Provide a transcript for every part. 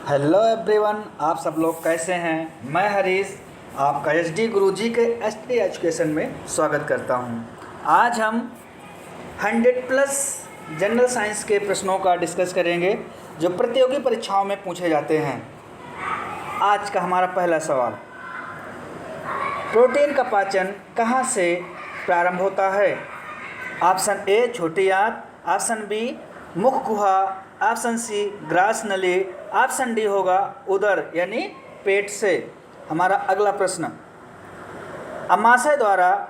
Hello everyone, आप सब लोग कैसे हैं। मैं हरीश आपका एसडी गुरुजी के एसडी एजुकेशन में स्वागत करता हूं। आज हम 100+ जनरल साइंस के प्रश्नों का डिस्कस करेंगे जो प्रतियोगी परीक्षाओं में पूछे जाते हैं। आज का हमारा पहला सवाल, प्रोटीन का पाचन कहाँ से प्रारंभ होता है। ऑप्शन ए छोटी आंत, ऑप्शन बी मुख गुहा, ऑप्शन सी ग्रास नली, ऑप्शन डी होगा उदर यानी पेट से। हमारा अगला प्रश्न, अमाशय द्वारा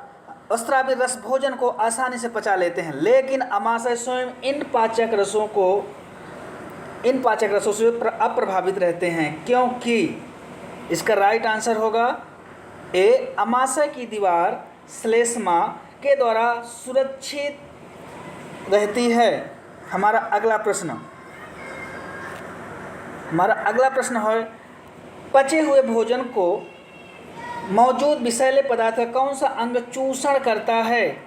स्रावी रस भोजन को आसानी से पचा लेते हैं, लेकिन अमाशय स्वयं इन पाचक रसों से अप्रभावित रहते हैं क्योंकि। इसका राइट आंसर होगा ए, अमाशय की दीवार श्लेष्मा के द्वारा सुरक्षित रहती है। हमारा अगला प्रश्न है, पचे हुए भोजन को मौजूद विषैले पदार्थ का कौन सा अंग चूषण करता है।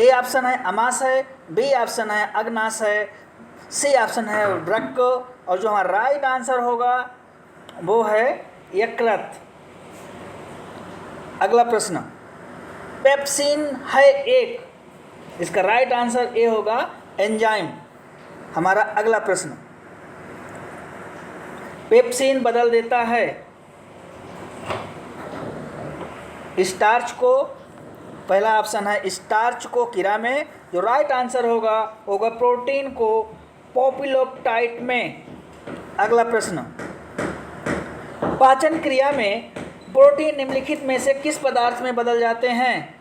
ए ऑप्शन है अमाशय, बी ऑप्शन है अग्नाशय, सी ऑप्शन है वृक्क, और जो हमारा राइट आंसर होगा वो है यकृत। अगला प्रश्न, पेप्सिन है एक, इसका राइट आंसर ए होगा एंजाइम। हमारा अगला प्रश्न, पेप्सिन बदल देता है स्टार्च को, पहला ऑप्शन है स्टार्च को कीड़ा में, जो राइट आंसर होगा प्रोटीन को पॉपुलोप्टाइट में। अगला प्रश्न, पाचन क्रिया में प्रोटीन निम्नलिखित में से किस पदार्थ में बदल जाते हैं।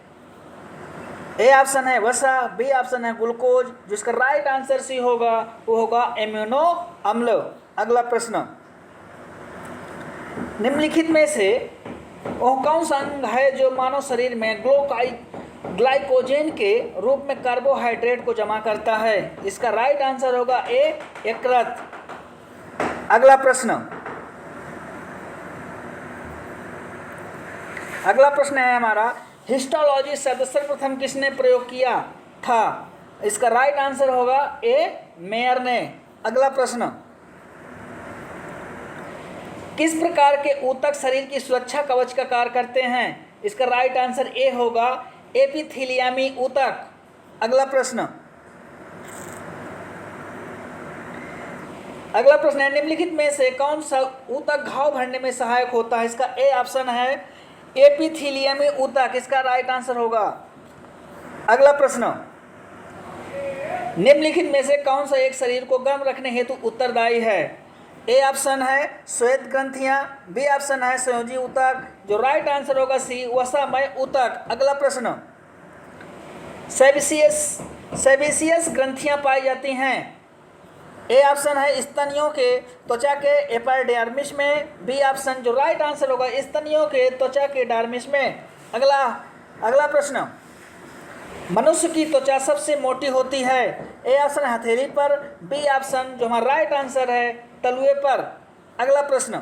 ए ऑप्शन है वसा, बी ऑप्शन है ग्लूकोज, जिसका राइट आंसर सी होगा वो होगा एम्यूनो अम्ल। अगला प्रश्न, निम्नलिखित में से वह कौन सा अंग है जो मानव शरीर में ग्लाइकोजेन के रूप में कार्बोहाइड्रेट को जमा करता है। इसका राइट आंसर होगा ए, यकृत। अगला प्रश्न है हमारा, हिस्टोलॉजी शब्द सर्वप्रथम किसने प्रयोग किया था। इसका राइट आंसर होगा ए, मेयर ने। अगला प्रश्न, किस प्रकार के ऊतक शरीर की सुरक्षा कवच का कार्य करते हैं। इसका राइट आंसर ए होगा एपिथेलियमी ऊतक। अगला प्रश्न है, निम्नलिखित में से कौन सा ऊतक घाव भरने में सहायक होता है। इसका ए ऑप्शन है एपिथेलियमी ऊतक, इसका राइट आंसर होगा। अगला प्रश्न, निम्नलिखित में से कौन सा एक शरीर को गर्म रखने हेतु उत्तरदायी है। ए ऑप्शन है श्वेत ग्रंथियां, बी ऑप्शन है संयोजी ऊतक, जो राइट आंसर होगा सी, वसामय ऊतक। अगला प्रश्न, सेबेसियस ग्रंथियां पाई जाती हैं। ए ऑप्शन है स्तनियों के त्वचा के एपिडर्मिस में, बी ऑप्शन जो राइट आंसर होगा स्तनियों के त्वचा के डर्मिस में। अगला प्रश्न, मनुष्य की त्वचा सबसे मोटी होती है। ए ऑप्शन हथेली पर, बी ऑप्शन जो हमारा राइट आंसर है तलुए पर। अगला प्रश्न,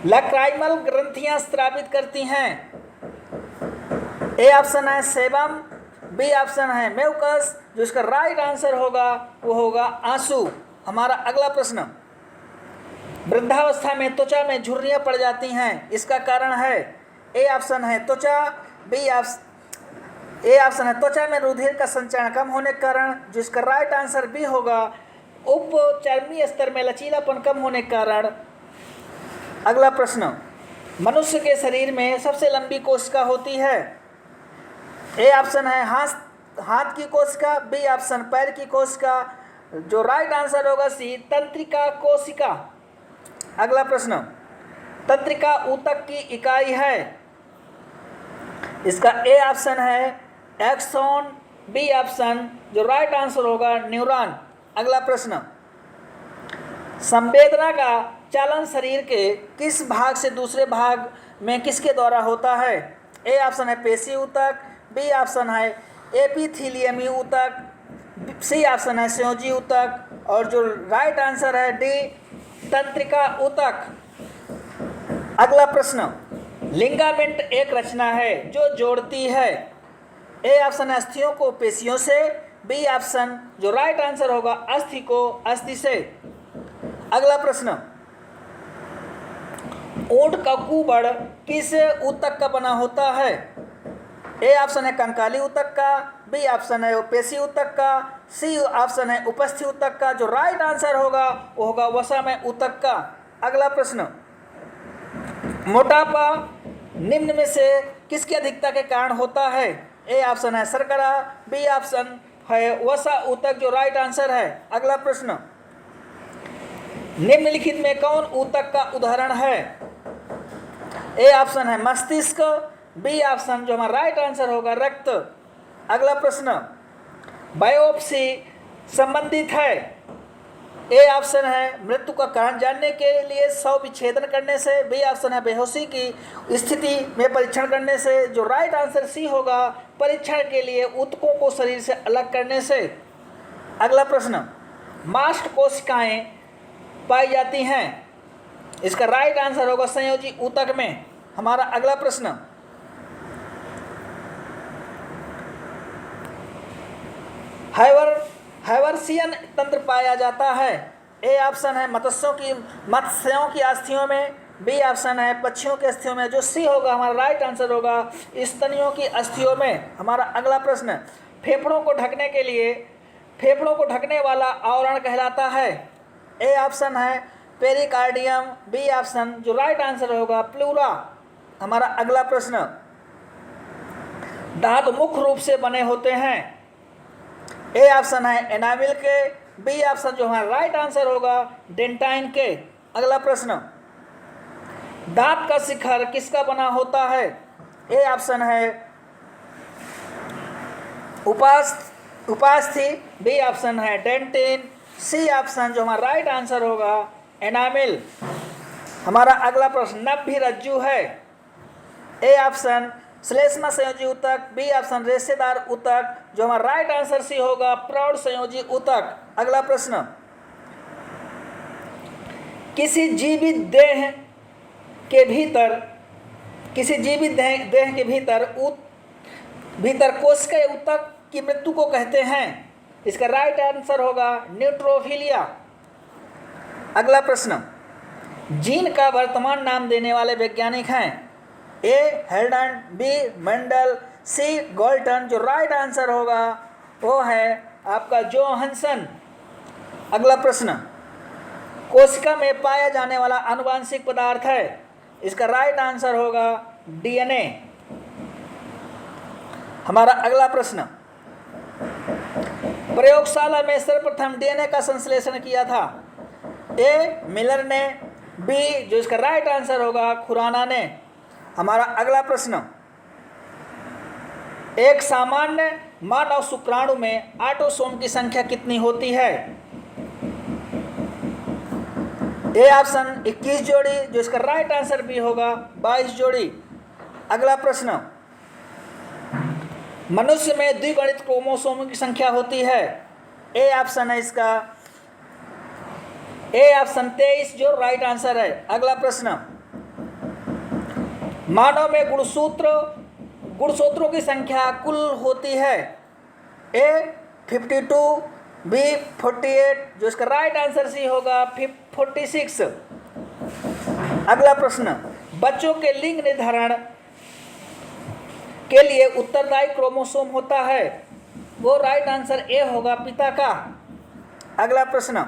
लक्राइमल ग्रंथियां स्रावित करती हैं। ए ऑप्शन है सेबम, बी ऑप्शन है म्यूकस, जो इसका राइट आंसर होगा वो होगा आंसू। हमारा अगला प्रश्न, वृद्धावस्था में त्वचा में झुर्रियां पड़ जाती हैं, इसका कारण है। ए ऑप्शन है त्वचा, ए ऑप्शन है त्वचा में रुधिर का संचरण कम होने के कारण, जिसका राइट आंसर बी होगा उपचर्मी स्तर में लचीलापन कम होने के कारण। अगला प्रश्न, मनुष्य के शरीर में सबसे लंबी कोशिका होती है। ए ऑप्शन है हाथ की कोशिका, बी ऑप्शन पैर की कोशिका, जो राइट आंसर होगा सी, तंत्रिका कोशिका। अगला प्रश्न, तंत्रिका ऊतक की इकाई है। इसका ए ऑप्शन है एक्सॉन, बी ऑप्शन जो राइट आंसर होगा न्यूरॉन। अगला प्रश्न, संवेदना का चालन शरीर के किस भाग से दूसरे भाग में किसके द्वारा होता है। ए ऑप्शन है पेशी ऊतक, बी ऑप्शन है एपिथेलियमी ऊतक, सी ऑप्शन है संयोजी ऊतक, और जो राइट आंसर है डी, तंत्रिका ऊतक। अगला प्रश्न, लिगामेंट एक रचना है जो जोड़ती है। ए ऑप्शन है अस्थियों को पेशियों से, बी ऑप्शन जो राइट आंसर होगा अस्थि को अस्थि से। अगला प्रश्न, ऊंट का कुबड़ किस ऊतक का बना होता है? ए ऑप्शन है कंकाली ऊतक का, बी ऑप्शन है पेशी ऊतक का, सी ऑप्शन है उपस्थि ऊतक का। जो राइट आंसर होगा वो होगा वसामय ऊतक का। अगला प्रश्न, मोटापा निम्न में से किसकी अधिकता के कारण होता है? ए ऑप्शन है शर्करा, बी ऑप्शन है वसा ऊतक। जो राइट आंसर है। अगला प्रश्न, निम्नलिखित में कौन ऊतक का उदाहरण है? ए ऑप्शन है मस्तिष्क, बी ऑप्शन जो हमारा राइट आंसर होगा रक्त। अगला प्रश्न, बायोप्सी संबंधित है? ए ऑप्शन है मृत्यु का कारण जानने के लिए शव विच्छेदन करने से, बी ऑप्शन है बेहोशी की स्थिति में परीक्षण करने से। जो राइट आंसर सी होगा परीक्षण के लिए ऊतकों को शरीर से अलग करने से। अगला प्रश्न, मास्ट कोशिकाएं पाई जाती हैं? इसका राइट आंसर होगा संयोजी ऊतक में। हमारा अगला प्रश्न, हाइवर्सियन तंत्र पाया जाता है? ए ऑप्शन है मत्स्यों की अस्थियों में, बी ऑप्शन है पक्षियों के अस्थियों में। जो सी होगा हमारा राइट आंसर होगा स्तनियों की अस्थियों में। हमारा अगला प्रश्न, फेफड़ों को ढकने वाला आवरण कहलाता है? ए ऑप्शन है पेरिकार्डियम, बी ऑप्शन जो राइट आंसर होगा प्लूरा। हमारा अगला प्रश्न, दांत मुख्य रूप से बने होते हैं? ए ऑप्शन है एनामिल के, बी ऑप्शन जो हमारा राइट आंसर होगा डेंटाइन के। अगला प्रश्न, दांत का शिखर किसका बना होता है? ए ऑप्शन है उपास्थि, बी ऑप्शन है डेंटिन, सी ऑप्शन जो हमारा राइट आंसर होगा एनामिल। हमारा अगला प्रश्न, नभ्य रज्जु है? ए ऑप्शन श्लेष्मा संयोजी ऊतक, बी ऑप्शन रेशेदार ऊतक। जो हमारा राइट आंसर सी होगा प्रौढ़ संयोजी ऊतक। अगला प्रश्न, किसी जीवित देह के भीतर कोशिका ऊतक की मृत्यु को कहते हैं? इसका राइट आंसर होगा न्यूट्रोफिलिया। अगला प्रश्न, जीन का वर्तमान नाम देने वाले वैज्ञानिक हैं? ए हेल्डन, बी मेंडल, सी गोल्टन। जो राइट आंसर होगा वो है आपका जोहानसन। अगला प्रश्न, कोशिका में पाया जाने वाला आनुवांशिक पदार्थ है? इसका राइट आंसर होगा डीएनए। हमारा अगला प्रश्न, प्रयोगशाला में सर्वप्रथम डीएनए का संश्लेषण किया था? ए मिलर ने, बी जो इसका राइट आंसर होगा खुराना ने। हमारा अगला प्रश्न, एक सामान्य मानव शुक्राणु में ऑटोसोम की संख्या कितनी होती है? ए ऑप्शन 21 जोड़ी, जो इसका राइट आंसर भी होगा 22 जोड़ी। अगला प्रश्न, मनुष्य में द्विगुणित क्रोमोसोम की संख्या होती है? ए ऑप्शन है इसका ए ऑप्शन 23 जो राइट आंसर है। अगला प्रश्न, मानव में गुणसूत्रों की संख्या कुल होती है? ए 52, बी 48। जो इसका राइट आंसर सी होगा 46। अगला प्रश्न, बच्चों के लिंग निर्धारण के लिए उत्तरदायी क्रोमोसोम होता है? वो राइट आंसर ए होगा पिता का। अगला प्रश्न,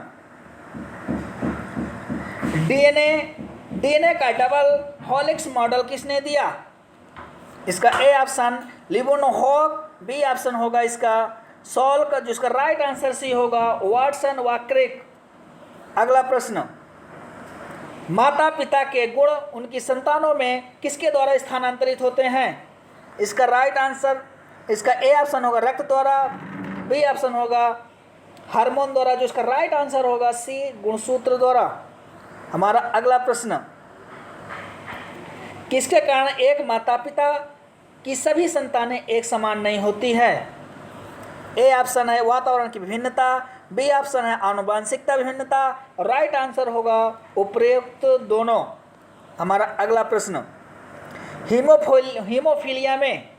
डीएनए का डबल हेलिक्स मॉडल किसने दिया? इसका ए ऑप्शन लिबोनहोग, बी ऑप्शन होगा इसका सॉल्क। जिसका राइट आंसर सी होगा वाटसन व क्रिक। अगला प्रश्न, माता पिता के गुण उनकी संतानों में किसके द्वारा स्थानांतरित होते हैं? इसका राइट आंसर इसका ए ऑप्शन होगा रक्त द्वारा, बी ऑप्शन होगा हार्मोन द्वारा। जो इसका राइट आंसर होगा सी गुणसूत्र द्वारा। हमारा अगला प्रश्न, किसके कारण एक माता पिता की सभी संतानें एक समान नहीं होती है? ए ऑप्शन है वातावरण की विभिन्नता, बी ऑप्शन है आनुवंशिकता विभिन्नता। राइट आंसर होगा उपरोक्त दोनों। हमारा अगला प्रश्न, हीमोफीलिया में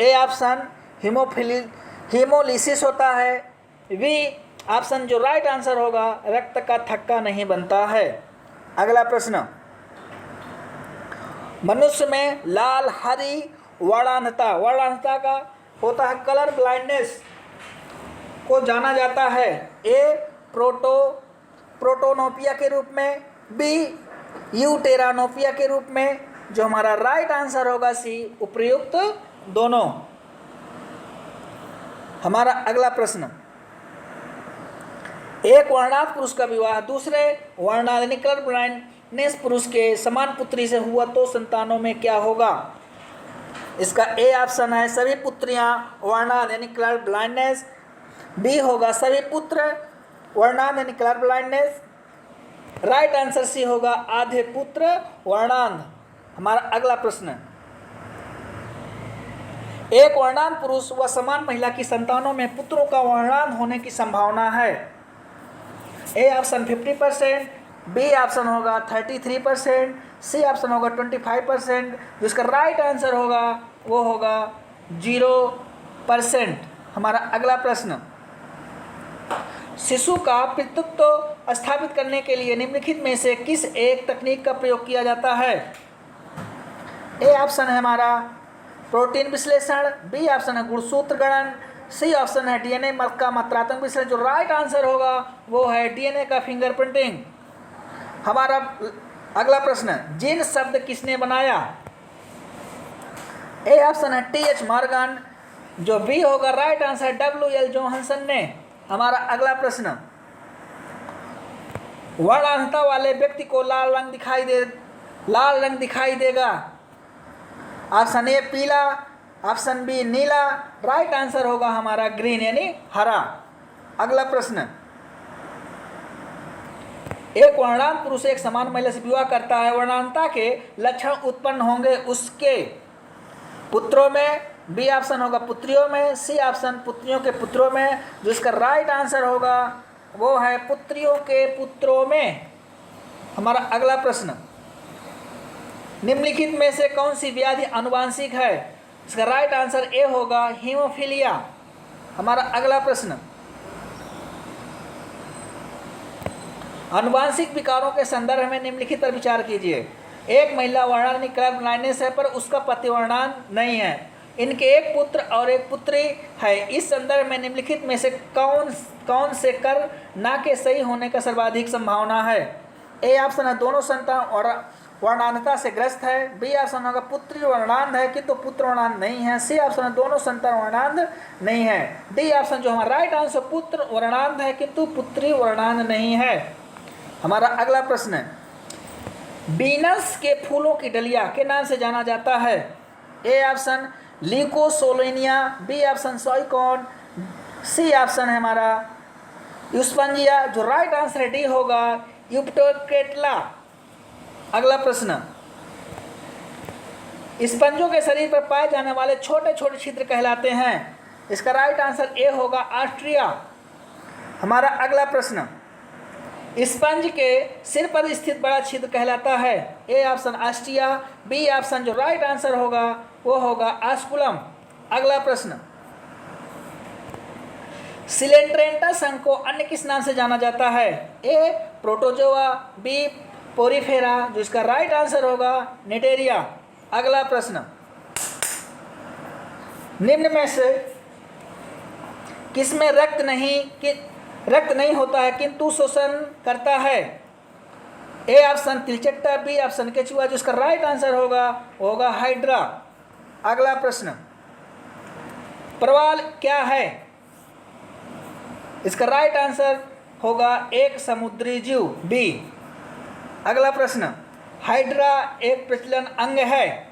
ए ऑप्शन हीमोलिसिस होता है। बी ऑप्शन जो राइट आंसर होगा, रक्त का थक्का नहीं बनता है। अगला प्रश्न, मनुष्य में लाल हरी वर्णांधता का होता है कलर ब्लाइंडनेस को जाना जाता है। ए प्रोटोनोपिया के रूप में, बी यूटेरानोपिया के रूप में। जो हमारा राइट आंसर होगा सी उपर्युक्त दोनों। हमारा अगला प्रश्न, एक वर्णांध पुरुष का विवाह दूसरे वर्णांध यानी कलर ब्लाइंडनेस पुरुष के समान पुत्री से हुआ तो संतानों में क्या होगा? इसका ए ऑप्शन है सभी पुत्रियां वर्णांध यानी कलर ब्लाइंडनेस। बी होगा सभी पुत्र वर्णांध यानी colour blindness. Right answer C होगा आधे पुत्र वर्णांध। हमारा अगला प्रश्न, एक वर्णांध पुरुष व समान महिला की संतानों में पुत्रों का वर्णांध होने की संभावना है। ए ऑप्शन 50%, बी ऑप्शन होगा 33%, सी ऑप्शन होगा 25%। जिसका राइट आंसर होगा वो होगा 0%। हमारा अगला प्रश्न, शिशु का पितृत्व स्थापित करने के लिए निम्नलिखित में से किस एक तकनीक का प्रयोग किया जाता है? ए ऑप्शन है हमारा प्रोटीन विश्लेषण, बी ऑप्शन है गुणसूत्र गणन, सी ऑप्शन है डीएनए का मात्रात्मक विश्लेषण। जो राइट आंसर होगा वो है डीएनए का फिंगरप्रिंटिंग। हमारा अगला प्रश्न, जीन शब्द किसने बनाया? ए ऑप्शन है टी.एच. मॉर्गन। जो बी होगा राइट आंसर डब्ल्यू.एल. जोहानसन ने। हमारा अगला प्रश्न, वर्णांधता वाले व्यक्ति को लाल रंग दिखाई देगा। ऑप्शन ए पीला, ऑप्शन बी नीला। राइट आंसर होगा हमारा ग्रीन यानी हरा। अगला प्रश्न, एक वर्णांध पुरुष एक समान महिला से विवाह करता है, वर्णांधता के लक्षण उत्पन्न होंगे उसके पुत्रों में। बी ऑप्शन होगा पुत्रियों में, सी ऑप्शन पुत्रियों के पुत्रों में। जिसका राइट आंसर होगा वो है पुत्रियों के पुत्रों में। हमारा अगला प्रश्न, निम्नलिखित में से कौन सी व्याधि आनुवांशिक है? इसका राइट आंसर ए होगा हीमोफीलिया। हमारा अगला प्रश्न, आनुवांशिक विकारों के संदर्भ में निम्नलिखित पर विचार कीजिए। एक महिला वर्णांध कलर ब्लाइंडनेस है पर उसका पति वर्णांध नहीं है। इनके एक पुत्र और एक पुत्री है। इस संदर्भ में निम्नलिखित में से कौन से कर ना के सही होने का सर्वाधिक संभावना है? ए ऑप्शन है दोनों संतान और वर्णांधता से ग्रस्त है। बी ऑप्शन होगा पुत्री वर्णांध है किंतु पुत्र वर्णांध नहीं है। सी ऑप्शन है दोनों संतान वर्णांध नहीं है। डी ऑप्शन जो हमारा राइट आंसर पुत्र वर्णांध है किंतु पुत्री वर्णांध नहीं है। हमारा अगला प्रश्न है, बीनस के फूलों की डलिया के नाम से जाना जाता है। A option Leucosolenia, B option Sycon, C option है हमारा यूस्पंजिया। जो राइट आंसर है डी होगा यूप्टोकेटला। अगला प्रश्न, स्पंजों के शरीर पर पाए जाने वाले छोटे छोटे छिद्र कहलाते हैं। इसका राइट आंसर ए होगा ऑस्ट्रिया। हमारा अगला प्रश्न, स्पंज के सिर पर स्थित बड़ा छिद्र कहलाता है। A option ostia, B option जो राइट आंसर होगा वो होगा ऑस्कुलम। अगला प्रश्न, सिलेंट्रेंटस अंग को अन्य किस नाम से जाना जाता है? ए प्रोटोजोआ, बी पोरीफेरा। जो इसका राइट आंसर होगा निटेरिया। अगला प्रश्न, निम्न में से किसमें रक्त नहीं होता है किंतु शोषण करता है? A option Tilchatta, B option केचुआ। जिसका राइट आंसर होगा हाइड्रा। अगला प्रश्न, प्रवाल क्या है? इसका राइट आंसर होगा एक समुद्री जीव, बी। अगला प्रश्न, हाइड्रा एक प्रचलन अंग है।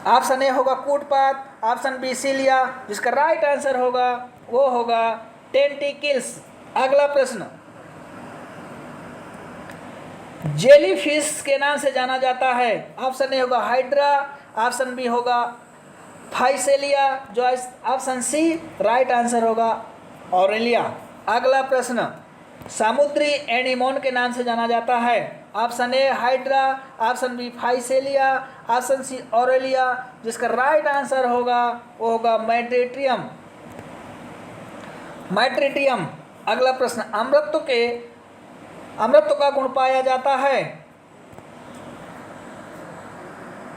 ऑप्शन ए होगा कूटपात, ऑप्शन बी सीलिया। जिसका राइट आंसर होगा टेंटिकल्स। अगला प्रश्न, जेलीफिश के नाम से जाना जाता है। ऑप्शन ए होगा हाइड्रा, ऑप्शन बी होगा फाइसेलिया। जो ऑप्शन सी राइट आंसर होगा ऑरेलिया। अगला प्रश्न, समुद्री एनीमोन के नाम से जाना जाता है। Option A hydra, option B physalia, option C aurelia. जिसका राइट आंसर होगा मैड्रेटियम। माइट्रिटियम। अगला प्रश्न, अमृत का गुण पाया जाता है।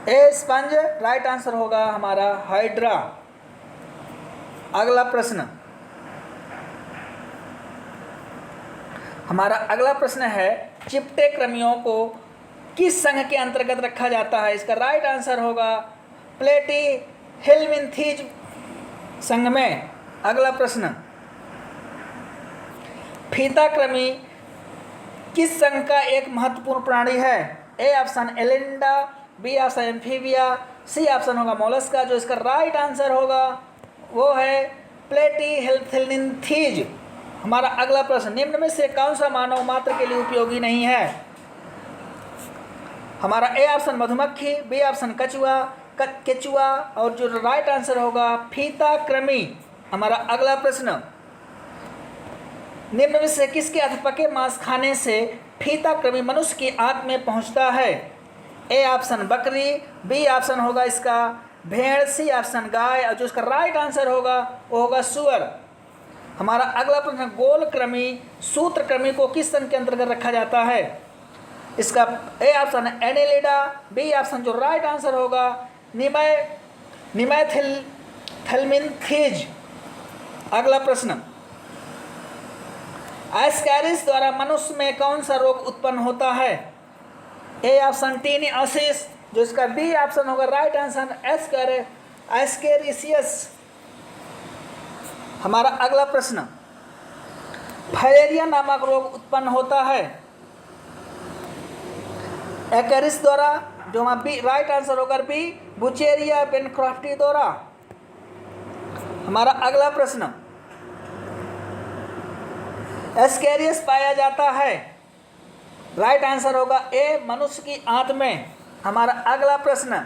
ए स्पंज, राइट आंसर होगा हमारा हाइड्रा। अगला प्रश्न, हमारा अगला प्रश्न है चिपटे कृमियों को किस संघ के अंतर्गत रखा जाता है। इसका राइट आंसर होगा प्लेटी हेलमिंथीज संघ में। अगला प्रश्न, फीता कृमि किस संघ का एक महत्वपूर्ण प्राणी है। ए ऑप्शन एलिंडा, B option Amphibia, C option होगा मोलस्का। जो इसका राइट आंसर होगा वो है प्लेटी हेलमिंथीज। हमारा अगला प्रश्न, निम्न में से कौन सा मानव मात्र के लिए उपयोगी नहीं है। हमारा ए ऑप्शन मधुमक्खी, बी ऑप्शन केचुआ और जो राइट आंसर होगा फीता कृमि। हमारा अगला प्रश्न, निम्न में से किसके अधपके मांस खाने से फीता कृमि मनुष्य की आंत में पहुंचता है। ए ऑप्शन बकरी, बी ऑप्शन होगा इसका भेड़, सी ऑप्शन गाय और जो इसका राइट आंसर होगा वो होगा सुअर। हमारा अगला प्रश्न, गोल कृमि सूत्र कृमि को किस संघ के अंतर्गत रखा जाता है। इसका A option annelida, B option जो राइट आंसर होगा निमैथेलमिन्थीज। अगला प्रश्न, एस्कैरिस द्वारा मनुष्य में कौन सा रोग उत्पन्न होता है। ए ऑप्शन टीनियोसिस, जो इसका बी ऑप्शन होगा राइट आंसर एस्केरिसियस। हमारा अगला प्रश्न, फाइलेरिया नामक रोग उत्पन्न होता है एस्कैरिस द्वारा, जो हमारा बी राइट आंसर होगा बी बुचेरिया बेनक्रॉफ्टी द्वारा। हमारा अगला प्रश्न, एस्कैरियस पाया जाता है, राइट आंसर होगा ए मनुष्य की आंत में। हमारा अगला प्रश्न,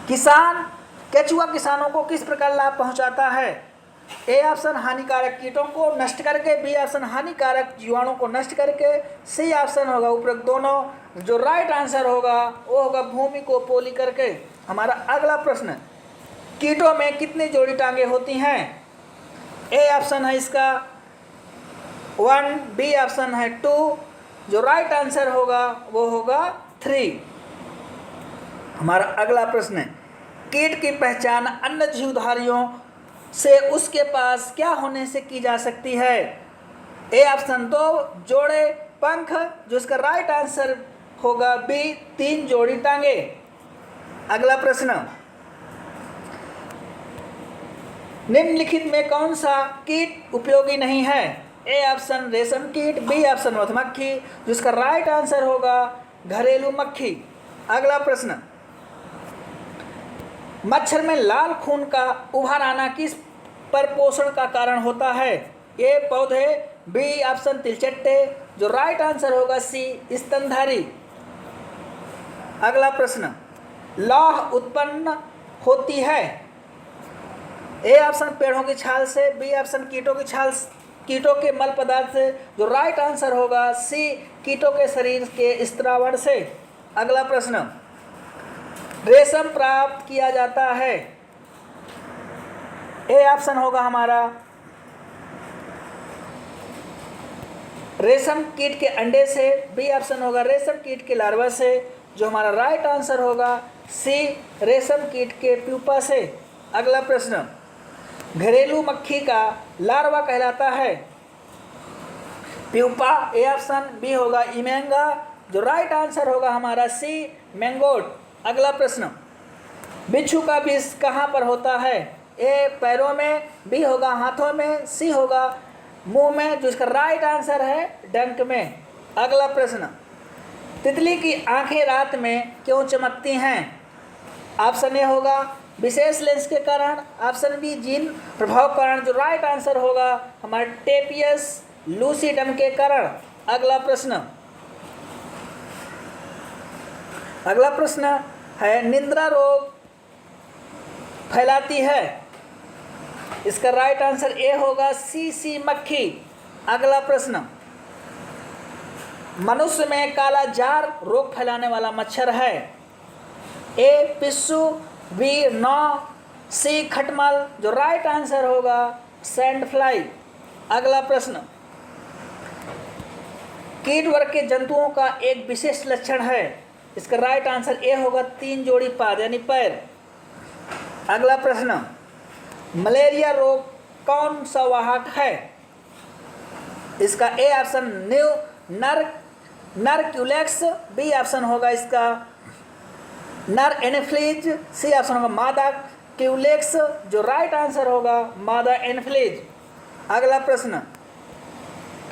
केचुआ किसानों को किस प्रकार लाभ पहुंचाता है। ए ऑप्शन हानिकारक कीटों को नष्ट करके, बी ऑप्शन हानिकारक जीवाणु को नष्ट करके, सी ऑप्शन होगा उपरोक्त दोनों। जो राइट आंसर होगा वो होगा भूमि को पोली करके। हमारा अगला प्रश्न, कीटों में कितनी जोड़ी टांगे होती हैं। ए ऑप्शन है इसका 1, बी ऑप्शन है 2, जो राइट आंसर होगा वो होगा 3। हमारा अगला प्रश्न है, कीट की पहचान अन्य जीवधारियों से उसके पास क्या होने से की जा सकती है। ए ऑप्शन 2 जोड़े पंख, जो इसका राइट आंसर होगा बी 3 जोड़ी टांगे। अगला प्रश्न, निम्नलिखित में कौन सा कीट उपयोगी नहीं है। ए ऑप्शन रेशम कीट, बी ऑप्शन मधुमक्खी, जिसका राइट आंसर होगा घरेलू मक्खी। अगला प्रश्न, मच्छर में लाल खून का उभर आना किस परपोषण का कारण होता है। ए पौधे, बी ऑप्शन तिलचट्टे, जो राइट आंसर होगा सी स्तनधारी। अगला प्रश्न, लौह उत्पन्न होती है। ए ऑप्शन पेड़ों की छाल से, बी ऑप्शन कीटों के मल पदार्थ से, जो राइट आंसर होगा सी कीटों के शरीर के स्त्रावण से। अगला प्रश्न, रेशम प्राप्त किया जाता है। ए ऑप्शन होगा हमारा रेशम कीट के अंडे से, बी ऑप्शन होगा रेशम कीट के लार्वा से, जो हमारा राइट आंसर होगा सी रेशम कीट के प्यूपा से। अगला प्रश्न, घरेलू मक्खी का लार्वा कहलाता है प्यूपा, ए ऑप्शन, बी होगा इमेंगा, जो राइट आंसर होगा हमारा सी मैंगोट। अगला प्रश्न, बिच्छू का विष कहाँ पर होता है। ए पैरों में, बी होगा हाथों में, सी होगा मुंह में, जो इसका राइट आंसर है डंक में। अगला प्रश्न, तितली की आंखें रात में क्यों चमकती हैं। ऑप्शन ए होगा विशेष लेंस के कारण, ऑप्शन बी जीन प्रभाव कारण, जो राइट आंसर होगा हमारा टेपियस लूसीडम के कारण। अगला प्रश्न है निद्रा रोग फैलाती है। इसका राइट आंसर ए होगा सी मक्खी। अगला प्रश्न, मनुष्य में काला जार रोग फैलाने वाला मच्छर है। ए पिस्सू, बी नौ, सी खटमल, जो राइट आंसर होगा सैंड फ्लाई। अगला प्रश्न, कीट वर्ग के जंतुओं का एक विशेष लक्षण है। इसका राइट आंसर ए होगा 3 जोड़ी पाद यानी पैर। अगला प्रश्न, मलेरिया रोग कौन सा वाहक है। इसका ए ऑप्शन नरक्यूलेक्स, बी ऑप्शन होगा इसका नर एनोफिलीज, सी ऑप्शन होगा मादा क्यूलेक्स, जो राइट आंसर होगा मादा एनोफिलीज। अगला प्रश्न,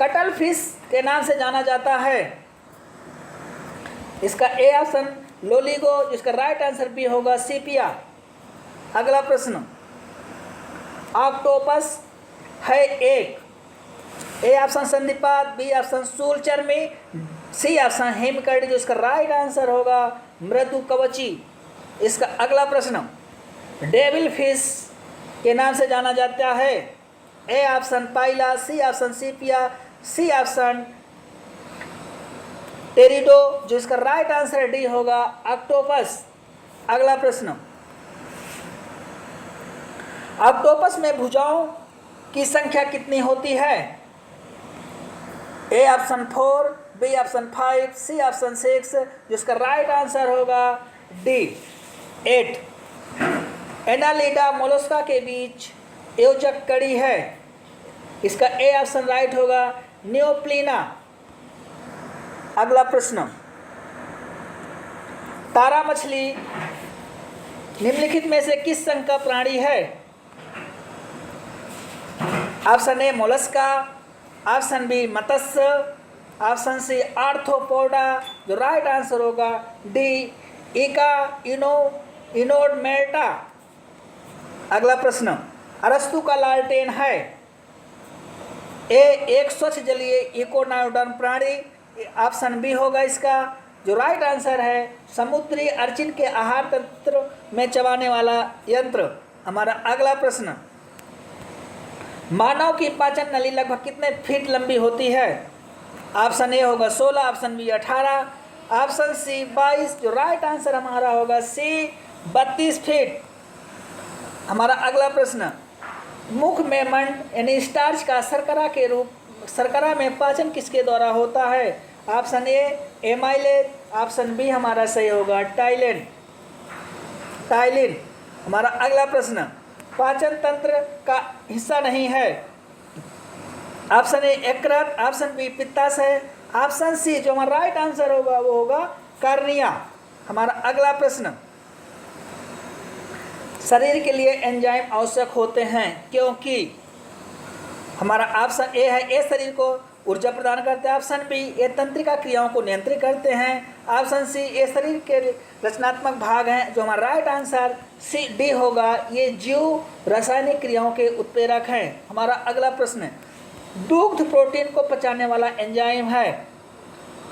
कटल फिश के नाम से जाना जाता है। इसका ए ऑप्शन लोलिगो, जिसका राइट आंसर बी होगा सीपिया। अगला प्रश्न, ऑक्टोपस है एक, ए ऑप्शन संधिपाद, बी ऑप्शन शूलचर्मी, सी ऑप्शन हिमकरडी, जो इसका राइट आंसर होगा मृदु कवची। इसका अगला प्रश्न, डेविल फिश के नाम से जाना जाता है। A option Pila, C option Sepia, C option Teredo, जो इसका राइट आंसर डी होगा ऑक्टोपस। अगला प्रश्न, ऑक्टोपस में भुजाओं की संख्या कितनी होती है। A option 4, B option 5, C option 6, जिसका राइट आंसर होगा डी 8। एनालिडा मोलस्का के बीच योजक कड़ी है। इसका ए ऑप्शन राइट होगा नियोप्लीना। अगला प्रश्न, तारा मछली निम्नलिखित में से किस संघ का प्राणी है। Option A mollusca, option B मत्स्य, ऑप्शन सी आर्थ्रोपोडा, जो राइट आंसर होगा डी इका इनोडमेटा। अगला प्रश्न, अरस्तु का लालटेन है। ए एक स्वच्छ जलीय इकोनायोडर्म प्राणी, ऑप्शन बी होगा इसका, जो राइट आंसर है समुद्री अर्चिन के आहार तंत्र में चबाने वाला यंत्र। हमारा अगला प्रश्न, मानव की पाचन नली लगभग कितने फीट लंबी होती है। ऑप्शन ए होगा 16, ऑप्शन बी 18, ऑप्शन सी 22, जो राइट आंसर हमारा होगा सी 32 फीट। हमारा अगला प्रश्न, मुख में मंड यानी स्टार्च का शर्करा में पाचन किसके द्वारा होता है। Option A amylase, option B हमारा सही होगा टाइलिन। हमारा अगला प्रश्न, पाचन तंत्र का हिस्सा नहीं है। ऑप्शन ए यकृत, ऑप्शन बी पित्ताशय, ऑप्शन सी जो हमारा राइट आंसर होगा वो होगा कार्निया। हमारा अगला प्रश्न, शरीर के लिए एंजाइम आवश्यक होते हैं क्योंकि। हमारा ऑप्शन ए है, ए शरीर को ऊर्जा प्रदान करते हैं, ऑप्शन बी ये तंत्रिका क्रियाओं को नियंत्रित करते हैं, ऑप्शन सी ये शरीर के रचनात्मक भाग हैं, जो हमारा राइट आंसर सी डी होगा ये जीव रासायनिक क्रियाओं के उत्प्रेरक हैं। हमारा अगला प्रश्न, दुग्ध प्रोटीन को पचाने वाला एंजाइम है।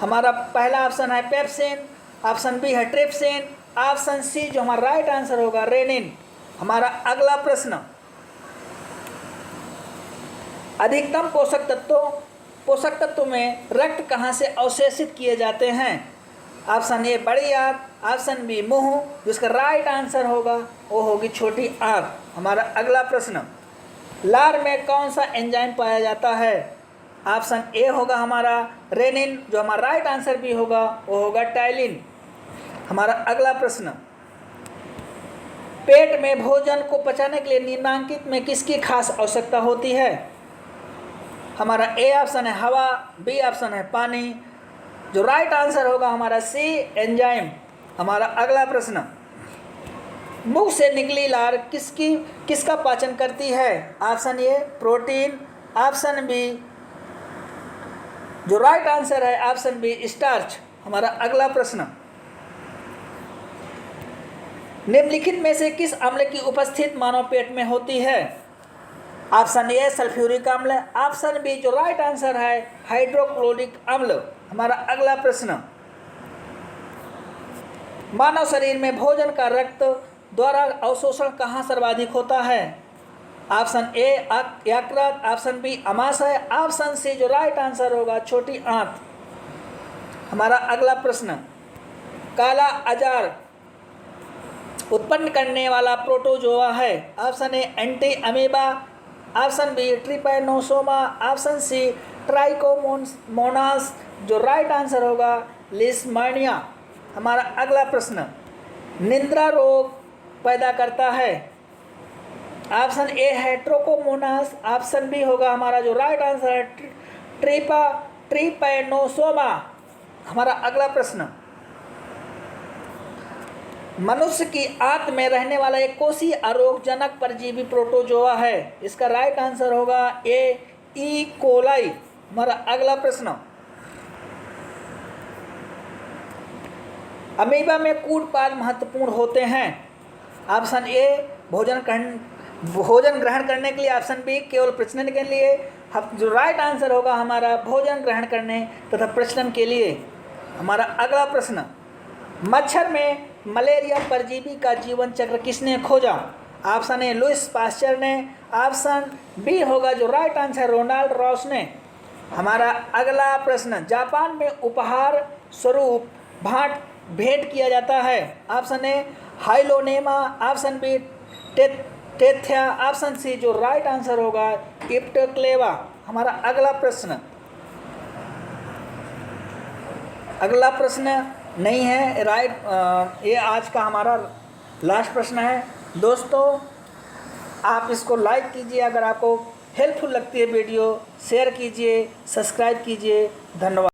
हमारा पहला ऑप्शन है पेप्सिन, ऑप्शन बी है ट्रिप्सिन, ऑप्शन सी जो हमारा राइट आंसर होगा रेनिन। हमारा अगला प्रश्न, अधिकतम पोषक तत्व में रक्त कहाँ से अवशोषित किए जाते हैं। ऑप्शन ए बड़ी आंत, ऑप्शन बी मुंह, जिसका राइट आंसर होगा वो होगी छोटी आंत। हमारा अगला प्रश्न, लार में कौन सा एंजाइम पाया जाता है। ऑप्शन ए होगा हमारा रेनिन, जो हमारा राइट आंसर भी होगा वो होगा टाइलिन। हमारा अगला प्रश्न, पेट में भोजन को पचाने के लिए निम्नांकित में किसकी खास आवश्यकता होती है। हमारा ए ऑप्शन है हवा, बी ऑप्शन है पानी, जो राइट आंसर होगा हमारा सी एंजाइम। हमारा अगला प्रश्न, मुख से निकली लार किसका पाचन करती है। Option A protein, option B जो राइट आंसर है ऑप्शन बी स्टार्च। हमारा अगला प्रश्न, निम्नलिखित में से किस अम्ल की उपस्थिति मानव पेट में होती है। ऑप्शन ए सल्फ्यूरिक अम्ल, ऑप्शन बी जो राइट आंसर है हाइड्रोक्लोरिक अम्ल। हमारा अगला प्रश्न, मानव शरीर में भोजन का रक्त द्वारा अवशोषण कहाँ सर्वाधिक होता है। ऑप्शन ए यकृत, ऑप्शन बी अमाशय, ऑप्शन सी जो राइट आंसर होगा छोटी आंत। हमारा अगला प्रश्न, काला अजार उत्पन्न करने वाला प्रोटोजोआ है। Option A entamoeba, option B trypanosoma, option C trichomonas. जो राइट आंसर होगा लिस्टर्निया। हमारा अगला प्रश्न, निद्रा रोग पैदा करता है। ऑप्शन ए है ट्रोकोमोनास, ऑप्शन बी होगा हमारा जो राइट आंसर है ट्रिपैनोसोमा। हमारा अगला प्रश्न, मनुष्य की आंत में रहने वाला एक कोषीय अरोगजनक परजीवी प्रोटोजोआ है। इसका राइट आंसर होगा ई कोलाई। हमारा अगला प्रश्न, अमीबा में कूटपाद महत्वपूर्ण होते हैं। ऑप्शन ए भोजन ग्रहण करने के लिए, ऑप्शन बी केवल प्रजनन के लिए। जो राइट आंसर होगा हमारा भोजन ग्रहण करने तथा प्रजनन के लिए। हमारा अगला प्रश्न, मच्छर में मलेरिया परजीवी का जीवन चक्र किसने खोजा। ऑप्शन ए लुइस पास्चर ने, ऑप्शन बी होगा जो राइट आंसर रोनाल्ड रॉस ने। हमारा अगला प्रश्न, जापान में उपहार स्वरूप भेंट किया जाता है। Option A Hyalonema, option B Tethya, option C जो राइट आंसर होगा इप्टोक्लेवा। हमारा अगला प्रश्न नहीं है राइट, ये आज का हमारा लास्ट प्रश्न है। दोस्तों आप इसको लाइक कीजिए, अगर आपको हेल्पफुल लगती है वीडियो शेयर कीजिए, सब्सक्राइब कीजिए। धन्यवाद।